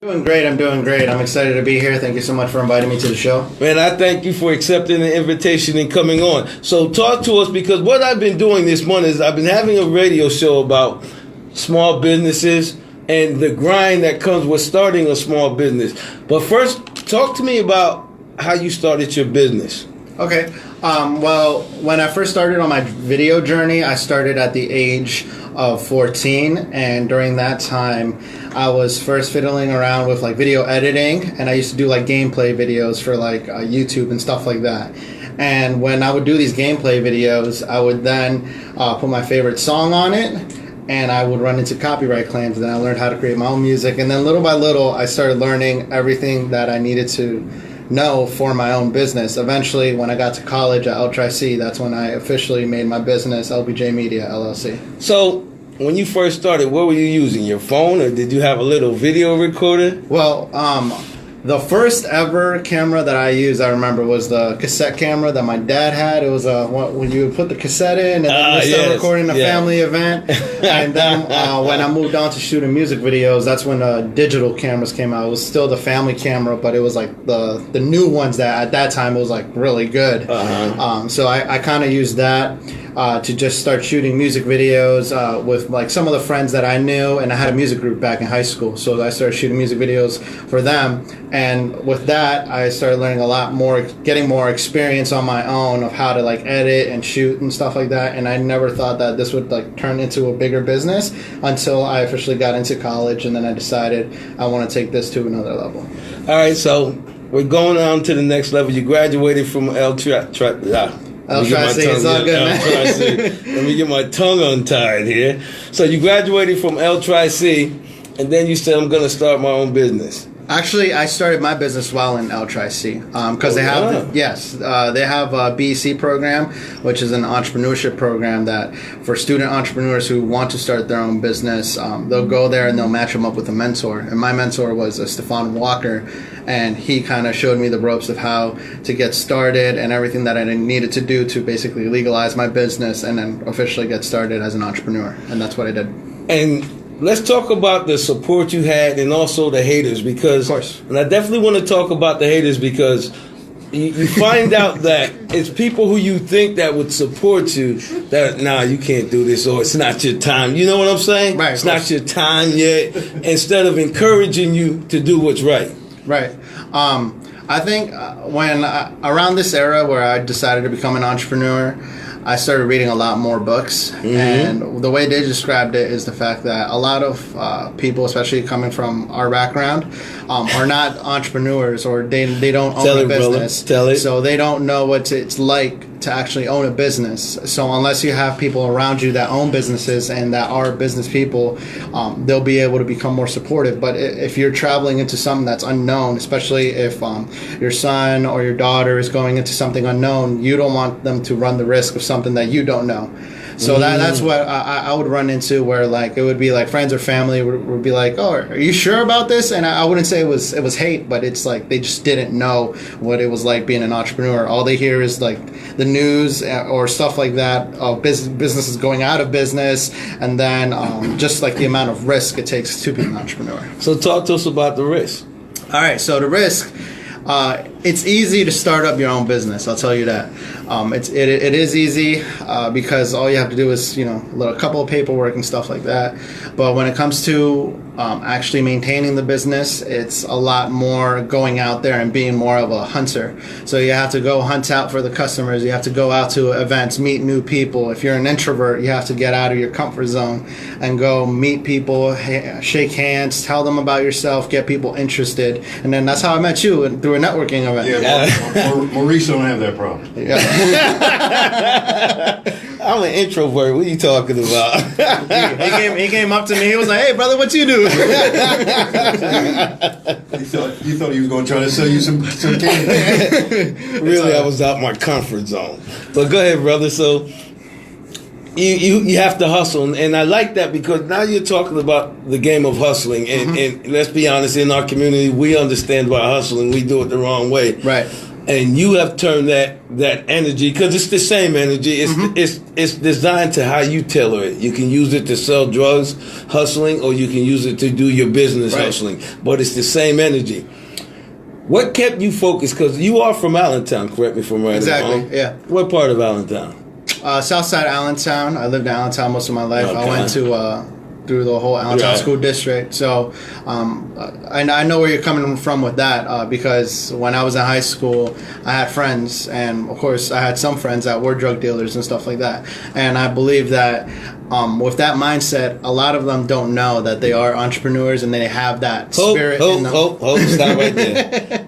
Doing great. I'm doing great. I'm excited to be here. Thank you so much for inviting me to the show. Man, I thank you for accepting the invitation and coming on. So talk to us, because what I've been doing this month is I've been having a radio show about small businesses and the grind that comes with starting a small business. But first, talk to me about how you started your business. Okay. Well, when I first started on my video journey, I started at the age of 14, and during that time, I was first fiddling around with like video editing, and I used to do like gameplay videos for like YouTube and stuff like that. And when I would do these gameplay videos, I would then put my favorite song on it, and I would run into copyright claims. Then I learned how to create my own music, and then little by little, I started learning everything that I needed to know for my own business. Eventually, when I got to college at L-Tri-C, that's when I officially made my business LBJ Media LLC. So when you first started, what were you using? Your phone, or did you have a little video recorder? Well, the first ever camera that I used, I remember, was the cassette camera that my dad had. It was when you would put the cassette in and then you start recording a family event. And then when I moved on to shooting music videos, that's when digital cameras came out. It was still the family camera, but it was like the new ones that at that time it was like really good. So I kind of used that to just start shooting music videos with like some of the friends that I knew, and I had a music group back in high school, so I started shooting music videos for them. And with that, I started learning a lot more, getting more experience on my own of how to like edit and shoot and stuff like that. And I never thought that this would like turn into a bigger business until I officially got into college, and then I decided I want to take this to another level. All right, so we're going on to the next level. You graduated from L-Tri-C. It's all good, man. Let me get my tongue untied here. So you graduated from L-Tri-C, and then you said, I'm going to start my own business. Actually, I started my business while in L-Tri-C because they have they have a BEC program, which is an entrepreneurship program that for student entrepreneurs who want to start their own business, they'll go there and they'll match them up with a mentor. And my mentor was Stefan Walker, and he kind of showed me the ropes of how to get started and everything that I needed to do to basically legalize my business and then officially get started as an entrepreneur. And that's what I did. And let's talk about the support you had and also the haters, because, of course, and I definitely want to talk about the haters, because you find out that it's people who you think that would support you that, nah, you can't do this, or it's not your time. You know what I'm saying? Right. It's not your time yet, instead of encouraging you to do what's right. Right. I think when around this era where I decided to become an entrepreneur, I started reading a lot more books, and the way they described it is the fact that a lot of people, especially coming from our background, are not entrepreneurs, or they don't own a business. Tell it. So they don't know what it's like to actually own a business. So unless you have people around you that own businesses and that are business people, they'll be able to become more supportive. But if you're traveling into something that's unknown, especially if your son or your daughter is going into something unknown, you don't want them to run the risk of something that you don't know. So that's what I would run into, where like it would be like friends or family would be like, oh, are you sure about this? And I wouldn't say it was hate, but it's like they just didn't know what it was like being an entrepreneur. All they hear is like the news or stuff like that of businesses going out of business, and then just like the amount of risk it takes to be an entrepreneur. So talk to us about the risk. All right, so the risk. It's easy to start up your own business. I'll tell you that. It is easy because all you have to do is a couple of paperwork and stuff like that. But when it comes to actually maintaining the business, it's a lot more going out there and being more of a hunter. So you have to go hunt out for the customers. You have to go out to events, meet new people. If you're an introvert, you have to get out of your comfort zone and go meet people, shake hands, tell them about yourself, get people interested. And then that's how I met you, through a networking event. Yeah, Maurice don't have that problem. Yeah. I'm an introvert. What are you talking about? he came up to me. He was like, "Hey, brother, what you do?" You thought he was going to try to sell you some candy. Really, I was out my comfort zone. But go ahead, brother. So you have to hustle, and I like that, because now you're talking about the game of hustling, and let's be honest, in our community, we understand about hustling. We do it the wrong way. Right. And you have turned that energy, because it's the same energy. It's designed to how you tailor it. You can use it to sell drugs, hustling, or you can use it to do your business hustling. But it's the same energy. What kept you focused? Because you are from Allentown, correct me if I'm right. Exactly, yeah. What part of Allentown? Southside Allentown. I lived in Allentown most of my life. Okay. I went to through the whole Allentown school district. So I know where you're coming from with that, because when I was in high school, I had friends, and of course I had some friends that were drug dealers and stuff like that. And I believe that with that mindset, a lot of them don't know that they are entrepreneurs and they have that spirit in them. Stop right there.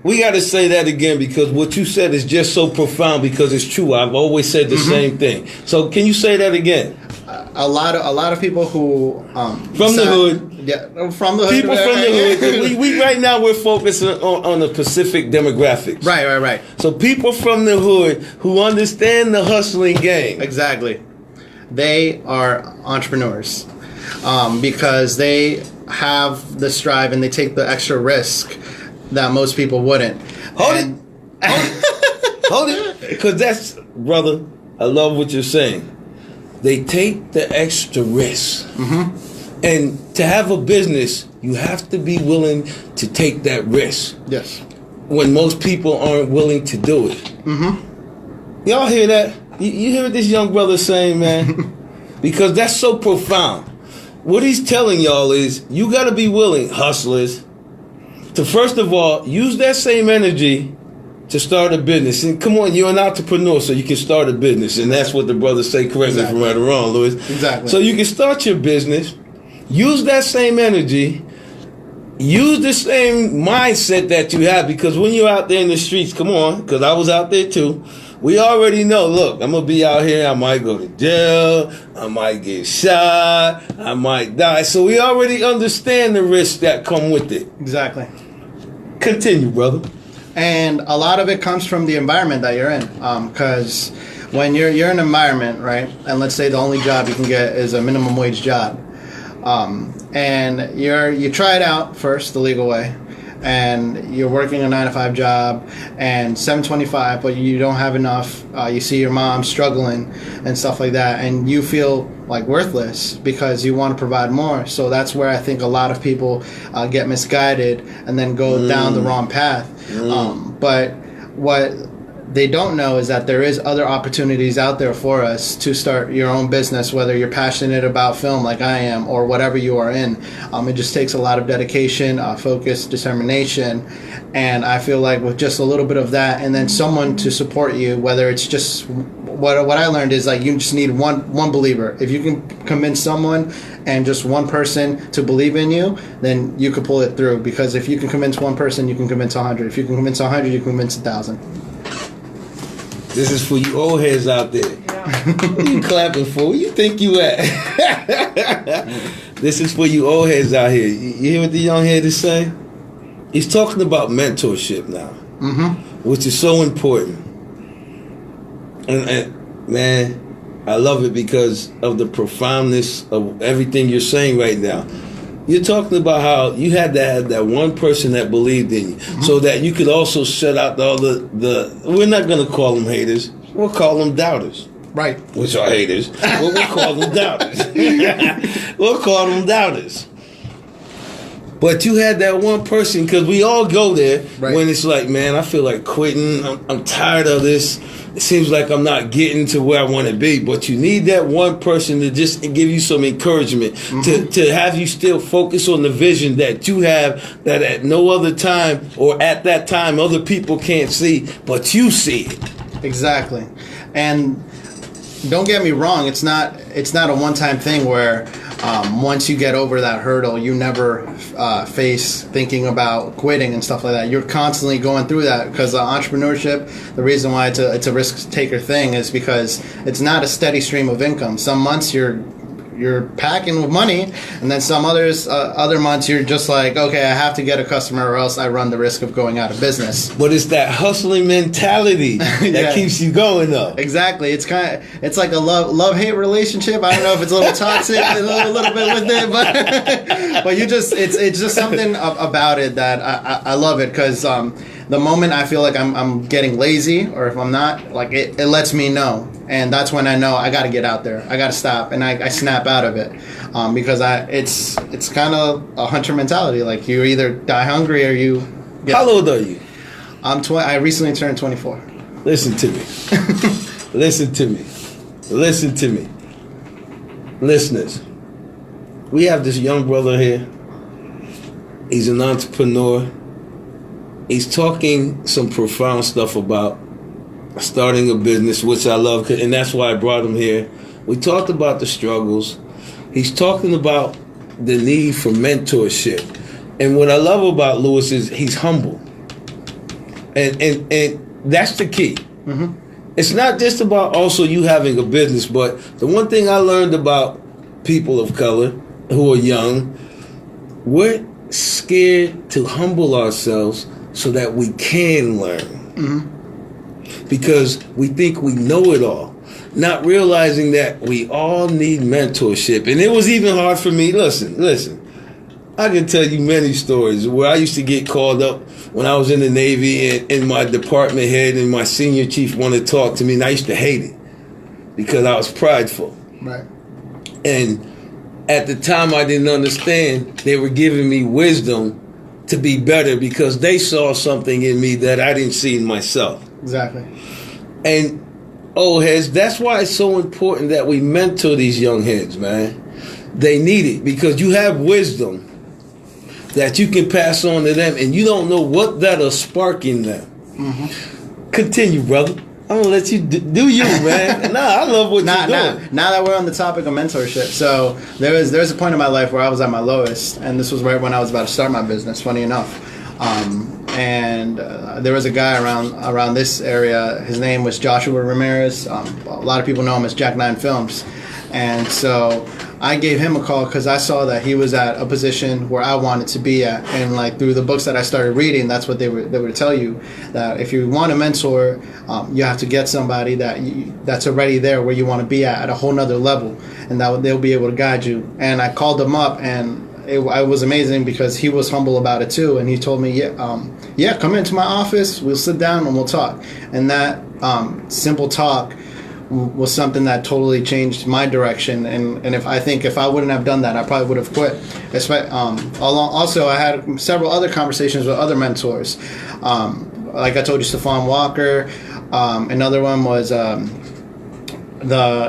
We got to say that again, because what you said is just so profound, because it's true. I've always said the same thing. So can you say that again? A lot of people who from the hood, from the hood, people from the hood. We right now we're focusing on the Pacific demographics. Right. So people from the hood who understand the hustling game. Exactly, they are entrepreneurs because they have the strive and they take the extra risk that most people wouldn't. Hold it, because that's, brother, I love what you're saying. They take the extra risk. And to have a business, you have to be willing to take that risk. Yes. When most people aren't willing to do it. Y'all hear that? You hear what this young brother saying, man? Because that's so profound. What he's telling y'all is, you got to be willing, hustlers, to first of all, use that same energy to start a business. And come on, you're an entrepreneur, so you can start a business. And that's what the brothers say, correct me if I'm right or wrong, Louis. Exactly. So you can start your business, use that same energy, use the same mindset that you have, because when you're out there in the streets, come on, because I was out there too, we already know, look, I'm going to be out here, I might go to jail, I might get shot, I might die. So we already understand the risks that come with it. Exactly. Continue, brother. And a lot of it comes from the environment that you're in, because when you're in an environment, right, and let's say the only job you can get is a minimum wage job, and you try it out first the legal way, and you're working a 9-to-5 job and $7.25, but you don't have enough. You see your mom struggling and stuff like that, and you feel like worthless because you want to provide more. So that's where I think a lot of people get misguided and then go down the wrong path. But what they don't know is that there is other opportunities out there for us to start your own business, whether you're passionate about film like I am or whatever you are in. It just takes a lot of dedication, focus, determination, and I feel like with just a little bit of that and then someone to support you, whether it's just what I learned is like you just need one believer. If you can convince someone and just one person to believe in you, then you can pull it through, because if you can convince one person, you can convince 100. If you can convince 100, you can convince 1,000. This is for you old heads out there. What are you clapping for? Where you think you at? This is for you old heads out here. You hear what the young head is saying? He's talking about mentorship now, which is so important. And man, I love it because of the profoundness of everything you're saying right now. You're talking about how you had to have that one person that believed in you, so that you could also shut out all the we're not going to call them haters. We'll call them doubters. Right. Which are haters. We'll call them doubters. We'll call them doubters. But you had that one person, because we all go there when it's like, man, I feel like quitting. I'm tired of this. It seems like I'm not getting to where I want to be. But you need that one person to just give you some encouragement, to have you still focus on the vision that you have, that at no other time or at that time other people can't see, but you see it. Exactly. And don't get me wrong, it's not a one-time thing where once you get over that hurdle, you never face thinking about quitting and stuff like that. You're constantly going through that, because entrepreneurship, the reason why it's a risk-taker thing is because it's not a steady stream of income. Some months you're packing with money, and then some other months you're just like, okay, I have to get a customer or else I run the risk of going out of business. But it's that hustling mentality that keeps you going, though. Exactly. It's like a love-hate relationship. I don't know if it's a little toxic, a little bit with it, but it's just something about it that I love it, because the moment I feel like I'm getting lazy, or if I'm not, like it lets me know, and that's when I know I got to get out there. I got to stop, and I snap out of it, because it's kind of a hunter mentality. Like you either die hungry or you. How old are you? I'm 20. I recently turned 24. Listen to me. Listen to me. Listen to me. Listeners, we have this young brother here. He's an entrepreneur. He's talking some profound stuff about starting a business, which I love, and that's why I brought him here. We talked about the struggles. He's talking about the need for mentorship. And what I love about Lewis is he's humble. And that's the key. Mm-hmm. It's not just about also you having a business, but the one thing I learned about people of color who are young, we're scared to humble ourselves so that we can learn. Mm-hmm. Because we think we know it all, not realizing that we all need mentorship. And it was even hard for me. Listen. I can tell you many stories where I used to get called up when I was in the Navy and my department head and my senior chief wanted to talk to me, and I used to hate it because I was prideful. Right. And at the time I didn't understand. They were giving me wisdom to be better because they saw something in me that I didn't see in myself. Exactly. And old heads, that's why it's so important that we mentor these young heads, man. They need it because you have wisdom that you can pass on to them, and you don't know what that'll spark in them. Mm-hmm. Continue, brother. I'm gonna let you do you, man. I love what you're doing. Now that we're on the topic of mentorship, so there was a point in my life where I was at my lowest, and this was right when I was about to start my business. Funny enough, and there was a guy around this area. His name was Joshua Ramirez. A lot of people know him as Jack 9 Films, and so I gave him a call because I saw that he was at a position where I wanted to be at, and like through the books that I started reading, that's what they would tell you, that if you want a mentor, you have to get somebody that's already there where you want to be at a whole nother level, and that they'll be able to guide you. And I called him up, and it was amazing because he was humble about it too, and he told me, yeah, come into my office, we'll sit down and we'll talk. And that simple talk was something that totally changed my direction, and if I wouldn't have done that, I probably would have quit. Also, I had several other conversations with other mentors. Like I told you, Stephon Walker. Another one was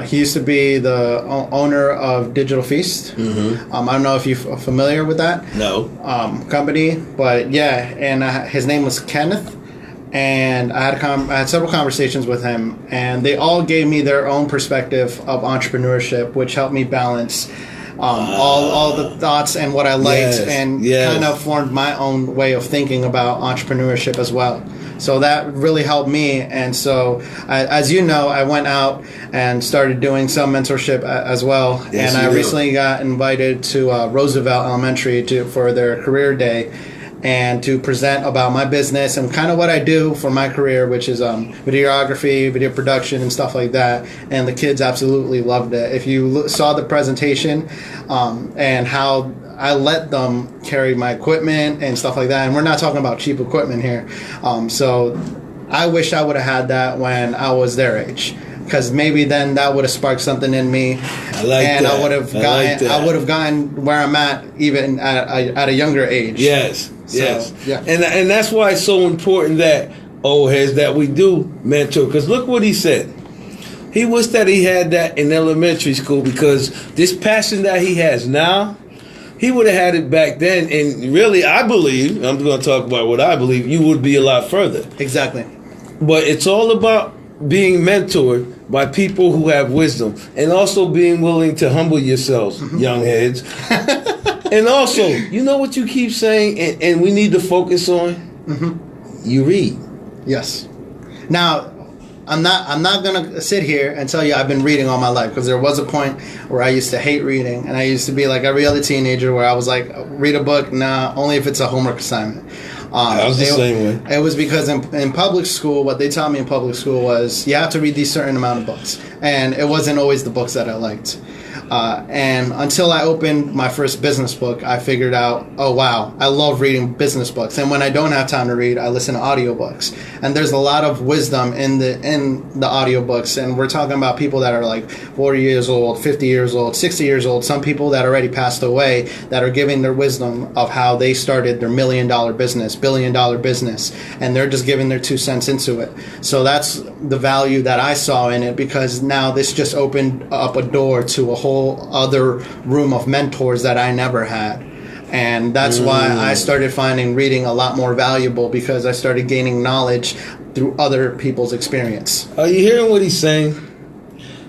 he used to be the owner of Digital Feast. Mm-hmm. I don't know if you're familiar with that. No. Company, but yeah, and his name was Kenneth. And I had several conversations with him, and they all gave me their own perspective of entrepreneurship, which helped me balance all the thoughts and what I liked, kind of formed my own way of thinking about entrepreneurship as well. So that really helped me. And so, as you know, I went out and started doing some mentorship as well. Yes, and I recently got invited to Roosevelt Elementary for their career day, and to present about my business and kind of what I do for my career, which is videography, video production, and stuff like that. And the kids absolutely loved it. If you saw the presentation and how I let them carry my equipment and stuff like that, and we're not talking about cheap equipment here. So I wish I would have had that when I was their age, because maybe then that would have sparked something in me, I would have gotten where I'm at even at a younger age. Yes. So, yes, yeah. And that's why it's so important that old heads that we do mentor. Because look what he said. He wished that he had that in elementary school, because this passion that he has now, he would have had it back then. And really, I believe, I'm going to talk about what I believe, you would be a lot further. Exactly. But it's all about being mentored by people who have wisdom, and also being willing to humble yourselves, young heads. And also, you know what you keep saying, and we need to focus on? Mm-hmm. You read. Yes. Now, I'm not gonna sit here and tell you I've been reading all my life, because there was a point where I used to hate reading, and I used to be like every other teenager where I was like, read a book, nah, only if it's a homework assignment. I was the same way. It was because in public school, what they taught me in public school was you have to read these certain amount of books, and it wasn't always the books that I liked. And until I opened my first business book, I figured out, oh wow, I love reading business books. And when I don't have time to read, I listen to audiobooks. And there's a lot of wisdom in the audiobooks. And we're talking about people that are like 40 years old, 50 years old, 60 years old, some people that already passed away that are giving their wisdom of how they started their $1 million business, $1 billion business. And they're just giving their 2 cents into it. So that's the value that I saw in it, because now this just opened up a door to a whole other room of mentors that I never had. And that's why I started finding reading a lot more valuable, because I started gaining knowledge through other people's experience. Are you hearing what he's saying?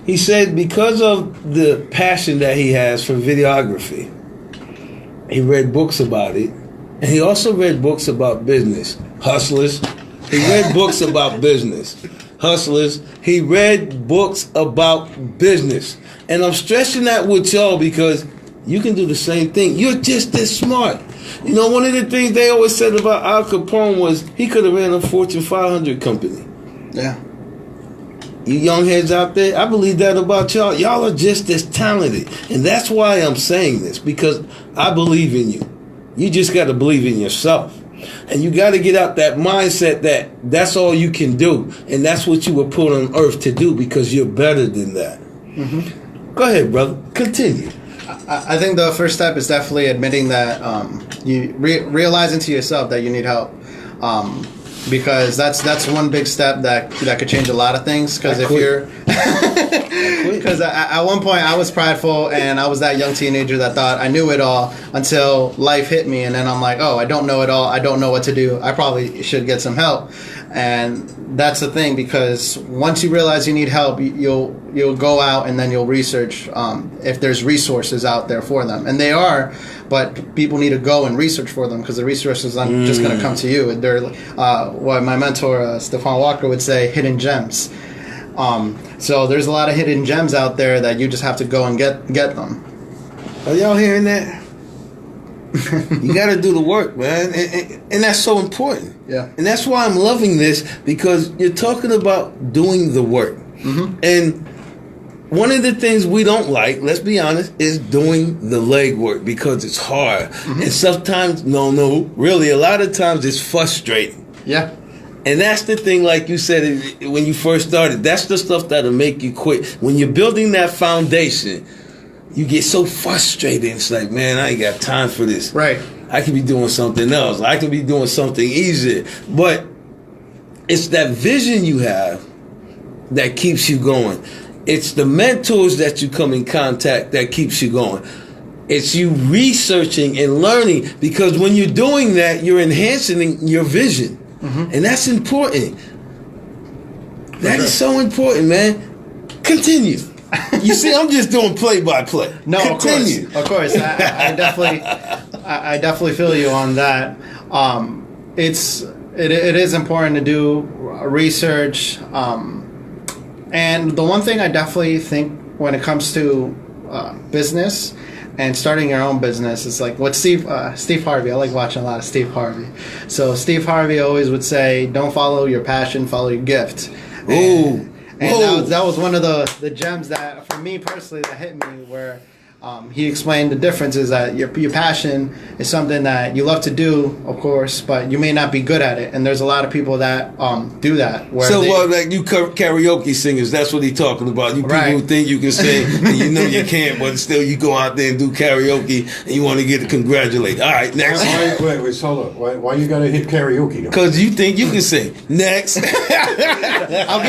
He said because of the passion that he has for videography, he read books about it, and he also read books about business. Hustlers. He read books about business. Hustlers. He read books about business. And I'm stressing that with y'all because you can do the same thing. You're just as smart. You know, one of the things they always said about Al Capone was he could have ran a Fortune 500 company. Yeah. You young heads out there, I believe that about y'all. Y'all are just as talented. And that's why I'm saying this, because I believe in you. You just got to believe in yourself. And you got to get out that mindset that that's all you can do. And that's what you were put on earth to do, because you're better than that. Mm-hmm. Go ahead, brother. Continue. I think the first step is definitely admitting that you realizing to yourself that you need help. Because that's one big step that could change a lot of things. Because if you're... Because at one point I was prideful, and I was that young teenager that thought I knew it all until life hit me, and then I'm like, oh, I don't know it all. I don't know what to do. I probably should get some help. And that's the thing, because once you realize you need help, you'll go out and then you'll research if there's resources out there for them. And they are, but people need to go and research for them, because the resources aren't just going to come to you. They're what my mentor, Stefan Walker, would say, hidden gems. So there's a lot of hidden gems out there that you just have to go and get them. Are y'all hearing that? You got to do the work, man, and that's so important. Yeah, and that's why I'm loving this, because you're talking about doing the work. Mm-hmm. And one of the things we don't like, let's be honest, is doing the legwork, because it's hard. Mm-hmm. And sometimes, really, a lot of times it's frustrating. Yeah. And that's the thing, like you said when you first started, that's the stuff that'll make you quit. When you're building that foundation, you get so frustrated. It's like, man, I ain't got time for this. Right. I could be doing something else. I could be doing something easier. But it's that vision you have that keeps you going. It's the mentors that you come in contact that keeps you going. It's you researching and learning, because when you're doing that, you're enhancing your vision. Mm-hmm. And that's important. That is so important, man. Continue. You see, I'm just doing play-by-play. No, continue. Of course. I definitely feel you on that. It is important to do research. And the one thing I definitely think when it comes to business and starting your own business, is like what Steve Harvey. I like watching a lot of Steve Harvey. So Steve Harvey always would say, "Don't follow your passion, follow your gift." Ooh. And that was one of the gems that, for me personally, that hit me, where he explained the difference is that your passion is something that you love to do, of course, but you may not be good at it. And there's a lot of people that do that. Like you karaoke singers, that's what he's talking about. You people who think you can sing and you know you can't, but still you go out there and do karaoke and you want to get congratulated. All right, next. Wait, hold up. Why you gotta hit karaoke? Because you think you can sing. Next. I'll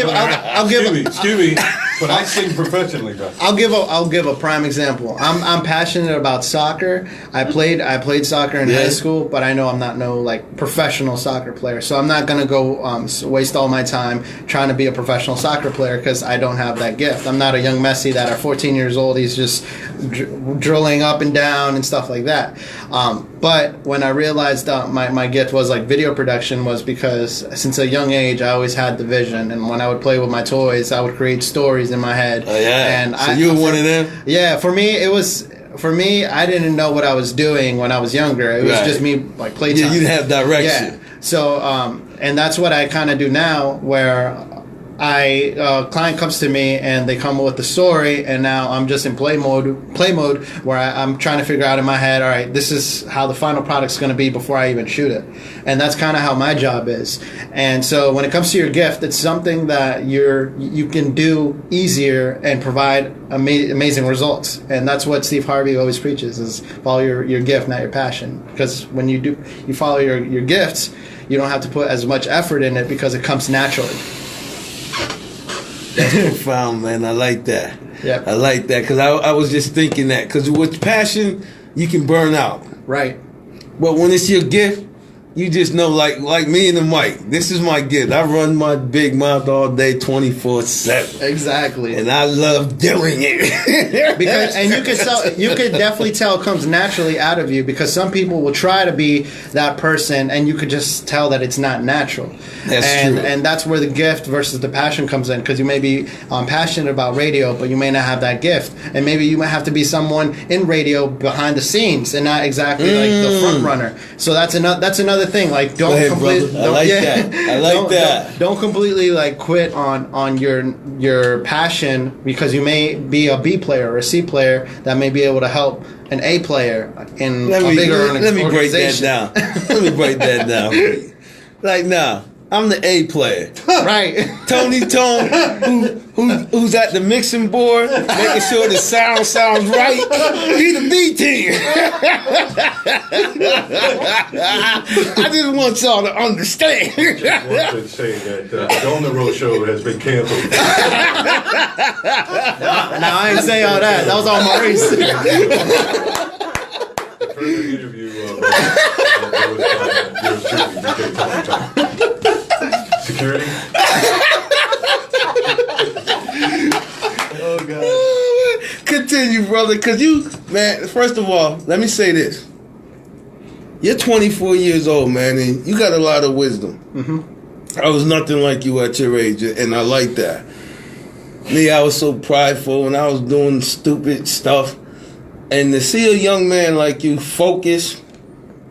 give Scooby, but I sing professionally, bro. I'll give a prime example. I'm passionate about soccer. I played soccer in high school, but I know I'm not professional soccer player. So I'm not gonna go waste all my time trying to be a professional soccer player, because I don't have that gift. I'm not a young Messi that at 14 years old he's just drilling up and down and stuff like that. But when I realized my gift was like video production, was because since a young age I always had the vision, and when I would play with my toys, I would create stories in my head. Oh yeah. And so you were one of them? Yeah, for me, I didn't know what I was doing when I was younger. It was just me, like, playtime. Yeah, you didn't have direction. Yeah. So, and that's what I kind of do now, where client comes to me and they come with the story, and now I'm just in play mode where I'm trying to figure out in my head, all right, this is how the final product's going to be before I even shoot it. And that's kind of how my job is. And so when it comes to your gift, it's something that you can do easier and provide amazing results. And that's what Steve Harvey always preaches, is follow your gift, not your passion. Because when you follow your gifts, you don't have to put as much effort in it because it comes naturally. That's profound, man. I like that. Yeah, I like that, because I was just thinking that. Because with passion, you can burn out. Right. But when it's your gift, you just know, like me and the mic, this is my gift. I run my big mouth all day, 24/7. Exactly. And I love doing it. You could definitely tell it comes naturally out of you, because some people will try to be that person and you could just tell that it's not natural. That's true. And that's where the gift versus the passion comes in, because you may be passionate about radio, but you may not have that gift. And maybe you might have to be someone in radio behind the scenes and not exactly like the front runner. So that's another thing. Like, don't completely. I like that. Don't completely like quit on your passion, because you may be a B player or a C player that may be able to help an A player in a bigger organization. Let me break that down. Let me break that down. Like, now, I'm the A player. Right. Tony Tone, who's at the mixing board, making sure the sound sounds right. He the B team. I just want y'all to understand. I just wanted to say that the On the Road show has been canceled. Now, I didn't say all that. That was all Maurice. The further interview yours truly, DJ Tony Tone. Security? Oh, God. Continue, brother, because man, first of all, let me say this. You're 24 years old, man, and you got a lot of wisdom. Mm-hmm. I was nothing like you at your age, and I like that. Me, I was so prideful, and I was doing stupid stuff. And to see a young man like you focus,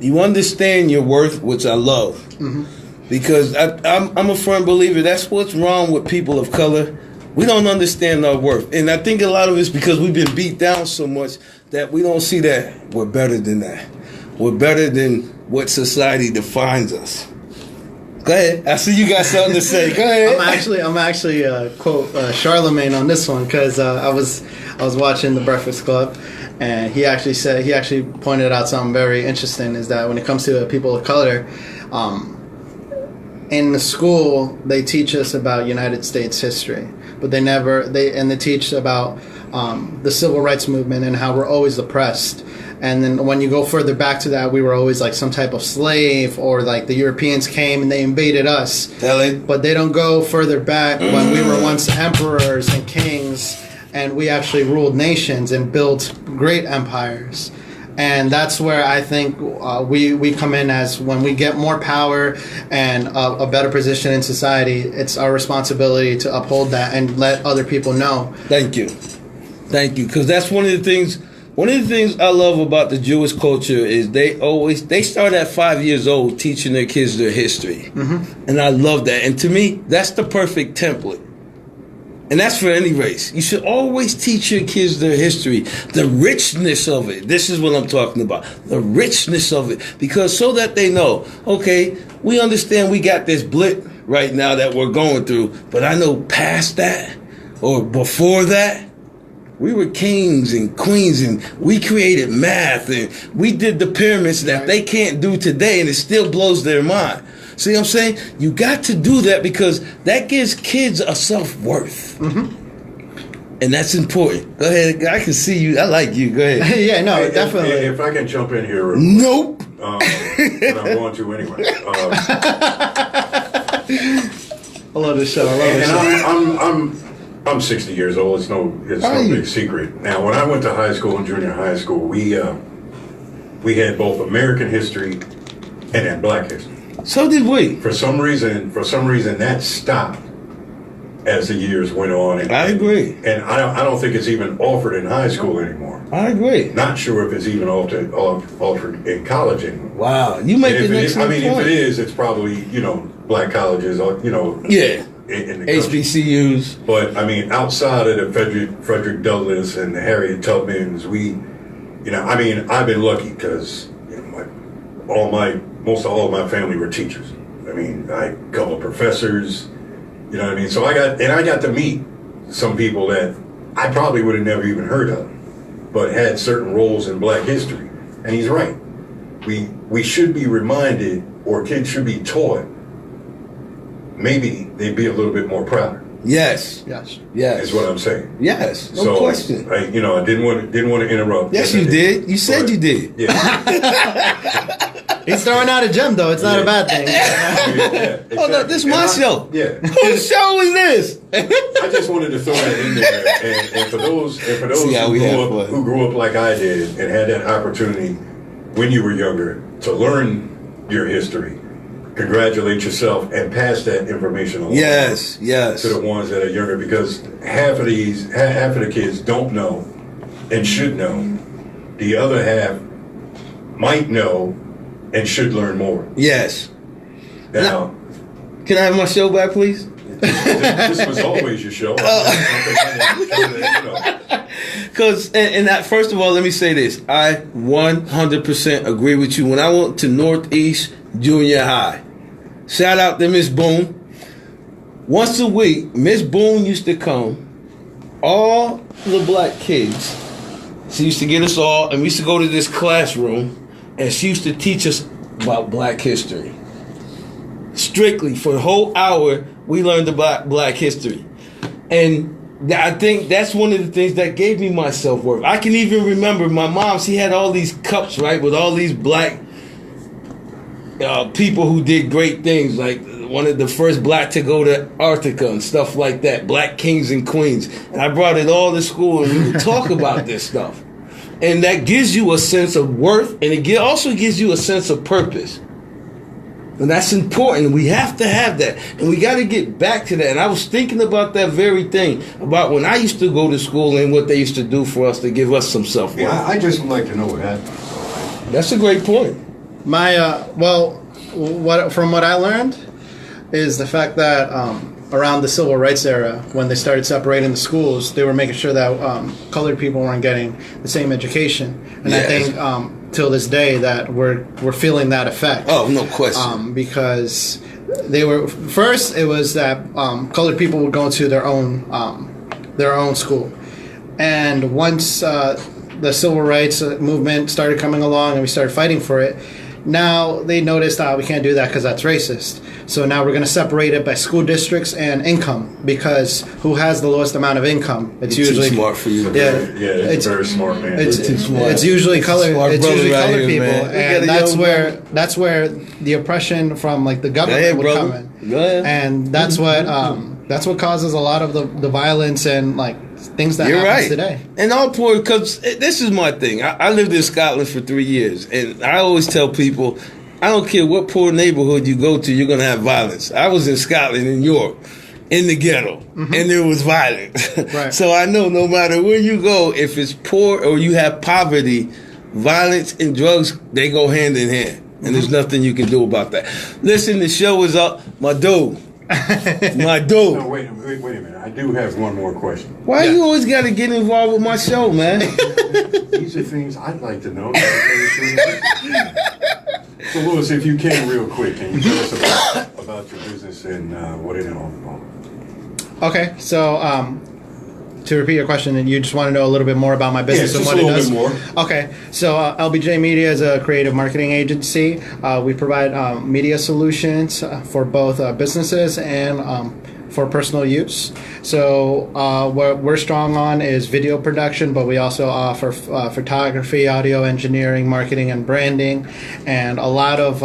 you understand your worth, which I love. Mm-hmm. Because I'm a firm believer that's what's wrong with people of color. We don't understand our worth. And I think a lot of it's because we've been beat down so much that we don't see that we're better than that. We're better than what society defines us. Go ahead. I see you got something to say. Go ahead. I'm actually quote Charlemagne on this one, because I was watching The Breakfast Club, and he actually pointed out something very interesting, is that when it comes to people of color, in the school they teach us about United States history, but they teach about the civil rights movement and how we're always oppressed. And then when you go further back to that, we were always like some type of slave, or like the Europeans came and they invaded us. But they don't go further back when we were once emperors and kings, and we actually ruled nations and built great empires. And that's where I think we come in, as when we get more power and a better position in society, it's our responsibility to uphold that and let other people know. Thank you. Because that's one of the things I love about the Jewish culture is they start at 5 years old teaching their kids their history. Mm-hmm. And I love that. And to me, that's the perfect template. And that's for any race. You should always teach your kids their history, the richness of it. This is what I'm talking about, the richness of it. Because so that they know, okay, we understand we got this blip right now that we're going through, but I know past that or before that, we were kings and queens, and we created math, and we did the pyramids that they can't do today, and it still blows their mind. See what I'm saying? You got to do that, because that gives kids a self-worth. Mm-hmm. And that's important. Go ahead. I can see you. I like you. Go ahead. Yeah, no, definitely. If I can jump in here. Nope. But I'm going to anyway. I love this show. I'm 60 years old. It's no big secret. Now, when I went to high school and junior high school, we had both American history and then Black history. So did we. For some reason, that stopped as the years went on. And, I agree. And I don't think it's even offered in high school anymore. I agree. Not sure if it's even offered in college anymore. Wow, you make an excellent point. If it is, it's probably Black colleges or Yeah. in the country. HBCUs. But I mean, outside of the Frederick Douglass and the Harriet Tubmans, I've been lucky because most of all of my family were teachers. I mean, a couple of professors, you know what I mean? So I got to meet some people that I probably would have never even heard of, but had certain roles in Black history. And he's right. We should be reminded, or kids should be taught, maybe they'd be a little bit more proud. Yes. Is what I'm saying. Yes. No question. I didn't want to interrupt. Yes, you did. You said you did. Yeah. He's throwing out a gem, though. It's not a bad thing. Exactly. Oh, no, this is my show. Yeah. Whose show is this? I just wanted to throw that in there. And for those who grew up like I did and had that opportunity when you were younger to learn your history, congratulate yourself and pass that information along. Yes. To the ones that are younger, because half of the kids don't know and should know. The other half might know and should learn more. Yes. Now, can I have my show back, please? This was always your show. Because, first of all, let me say this. I 100% agree with you. When I went to Northeast Junior High, shout out to Miss Boone. Once a week, Miss Boone used to come. All the Black kids, she used to get us all, and we used to go to this classroom, and she used to teach us about Black history. Strictly, for a whole hour, we learned about Black history. And I think that's one of the things that gave me my self-worth. I can even remember my mom, she had all these cups, right, with all these Black people who did great things, like one of the first Black to go to Antarctica and stuff like that, Black kings and queens. And I brought it all to school, and we would talk about this stuff. And that gives you a sense of worth, and it also gives you a sense of purpose. And that's important. We have to have that. And we got to get back to that. And I was thinking about that very thing, about when I used to go to school and what they used to do for us to give us some self-worth. Yeah, I just would like to know what happened. That's a great point. From what I learned is the fact that around the civil rights era, when they started separating the schools, they were making sure that colored people weren't getting the same education. And yes. I think till this day that we're feeling that effect. Oh, no question. Because it was that colored people would go to their own school, and once the civil rights movement started coming along and we started fighting for it, now they noticed we can't do that because that's racist. So now we're going to separate it by school districts and income, because who has the lowest amount of income? It's usually too smart for you. It's very smart, man. It's too smart. It's usually colored people, and that's where the oppression from like the government would come in. Go ahead. And that's what causes a lot of the violence and like things that happen today. And all poor, because this is my thing. I lived in Scotland for 3 years, and I always tell people, I don't care what poor neighborhood you go to, you're going to have violence. I was in Scotland, in York, in the ghetto, and there was violence. Right. So I know no matter where you go, if it's poor or you have poverty, violence and drugs, they go hand in hand. And there's nothing you can do about that. Listen, the show is up. My dude. My dude. No, wait a minute. I do have one more question. Why you always got to get involved with my show, man? These are things I'd like to know. So, Louis, if you can, real quick, can you tell us about your business and what it all involves? Okay, so to repeat your question, and you just want to know a little bit more about my business and what it does? Bit more. Okay, so LBJ Media is a creative marketing agency. We provide media solutions for both businesses and for personal use. So what we're strong on is video production, but we also offer photography, audio engineering, marketing, and branding. And a lot of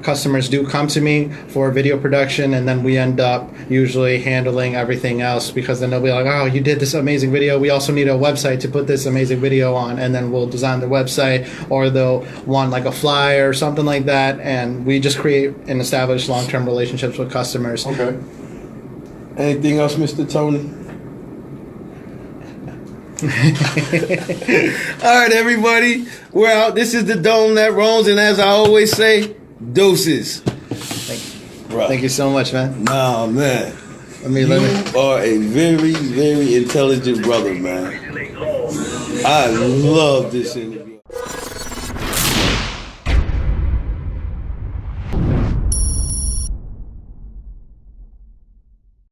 customers do come to me for video production, and then we end up usually handling everything else, because then they'll be like, oh, you did this amazing video, we also need a website to put this amazing video on, and then we'll design the website, or they'll want like a flyer or something like that, and we just create and establish long-term relationships with customers. Okay. Anything else, Mr. Tony? All right, everybody, we're out. This is the Dome That Roams, and as I always say, deuces. Thank you so much, man. Nah, man. You are a very, very intelligent brother, man. I love this interview.